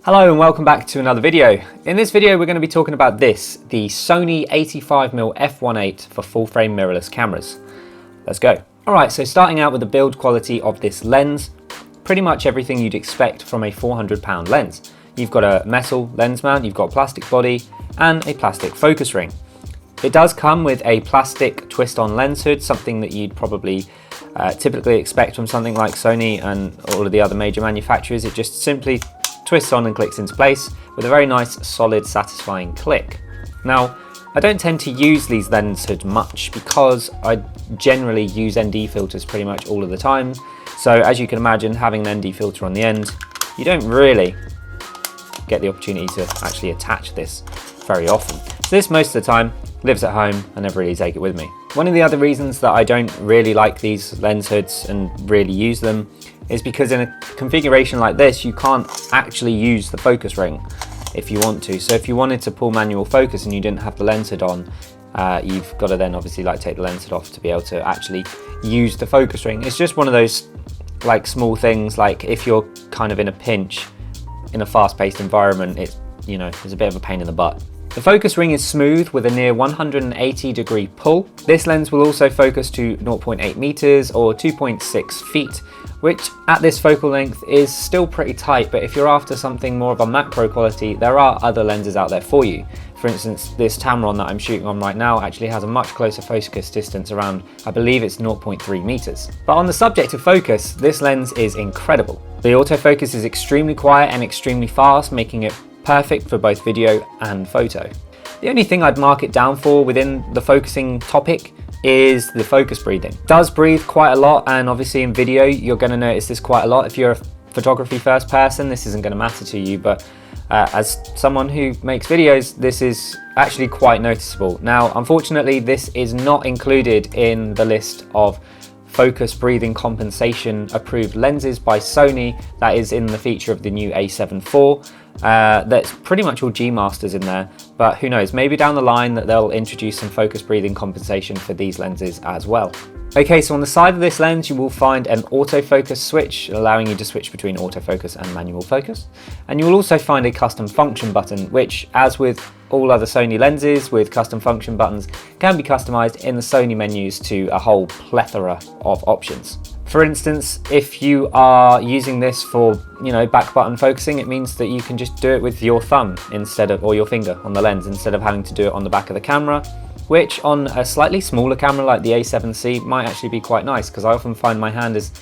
Hello and welcome back to another video. In this video we're going to be talking about the SONY 85mm f1.8 for full frame mirrorless cameras. Let's go. Alright, so starting out with the build quality of this lens, pretty much everything you'd expect from a £400 lens. You've got a metal lens mount, you've got a plastic body and a plastic focus ring. It does come with a plastic twist-on lens hood, something that you'd probably typically expect from something like Sony and all of the other major manufacturers. It just simply twists on and clicks into place with a very nice, solid, satisfying click. Now, I don't tend to use these lens hoods much because I generally use ND filters pretty much all of the time. So as you can imagine, having an ND filter on the end, you don't really get the opportunity to actually attach this very often. So this most of the time lives at home and never really take it with me. One of the other reasons that I don't really like these lens hoods and really use them is because in a configuration like this, you can't actually use the focus ring if you want to. So if you wanted to pull manual focus and you didn't have the lens hood on, you've got to then obviously take the lens hood off to be able to actually use the focus ring. It's just one of those small things, like if you're kind of in a pinch in a fast-paced environment, it's a bit of a pain in the butt. The focus ring is smooth with a near 180-degree pull. This lens will also focus to 0.8 meters or 2.6 feet, which at this focal length is still pretty tight, but if you're after something more of a macro quality, there are other lenses out there for you. For instance, this Tamron that I'm shooting on right now actually has a much closer focus distance, around, I believe it's 0.3 meters. But on the subject of focus, this lens is incredible. The autofocus is extremely quiet and extremely fast, making it perfect for both video and photo. The only thing I'd mark it down for within the focusing topic is the focus breathing. It does breathe quite a lot, and obviously in video you're going to notice this quite a lot. If you're a photography first person, this isn't going to matter to you, but as someone who makes videos, this is actually quite noticeable. Now, unfortunately, this is not included in the list of focus breathing compensation approved lenses by Sony that is in the feature of the new A7 IV. That's pretty much all G Masters in there, but who knows, maybe down the line that they'll introduce some focus breathing compensation for these lenses as well. Okay, so on the side of this lens you will find an autofocus switch, allowing you to switch between autofocus and manual focus, and you will also find a custom function button, which, as with all other Sony lenses with custom function buttons, can be customized in the Sony menus to a whole plethora of options. For instance, if you are using this for, back button focusing, it means that you can just do it with your thumb or your finger on the lens instead of having to do it on the back of the camera, which on a slightly smaller camera like the A7C might actually be quite nice, because I often find my hand is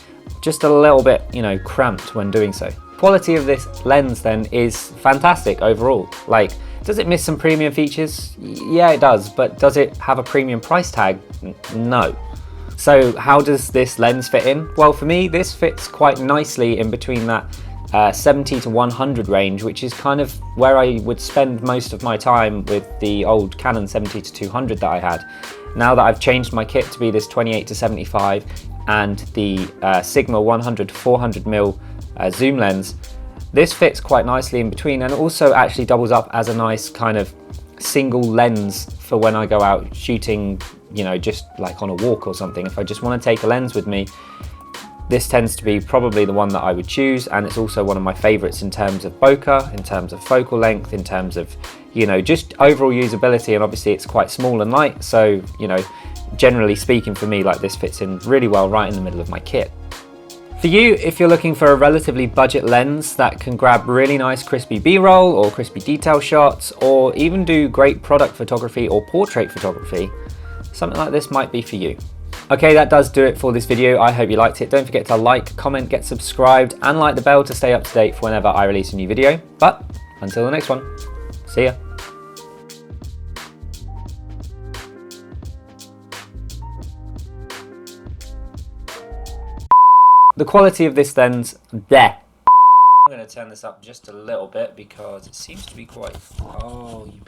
just a little bit, cramped when doing so. Quality of this lens then is fantastic overall. Does it miss some premium features? Yeah, it does, but does it have a premium price tag? No. So how does this lens fit in? Well, for me, this fits quite nicely in between that 70 to 100 range, which is kind of where I would spend most of my time with the old Canon 70 to 200 that I had. Now that I've changed my kit to be this 28 to 75 and the Sigma 100 to 400mm zoom lens, this fits quite nicely in between, and also actually doubles up as a nice kind of single lens for when I go out shooting, just like on a walk or something. If I just want to take a lens with me, this tends to be probably the one that I would choose, and it's also one of my favorites in terms of bokeh, in terms of focal length, in terms of, just overall usability, and obviously it's quite small and light, so, generally speaking for me, this fits in really well right in the middle of my kit. For you, if you're looking for a relatively budget lens that can grab really nice crispy B-roll or crispy detail shots, or even do great product photography or portrait photography, something like this might be for you. Okay, that does do it for this video. I hope you liked it. Don't forget to like, comment, get subscribed, and light the bell to stay up to date for whenever I release a new video. But until the next one, see ya. The quality of this lens, there. I'm going to turn this up just a little bit because it seems to be quite, oh, you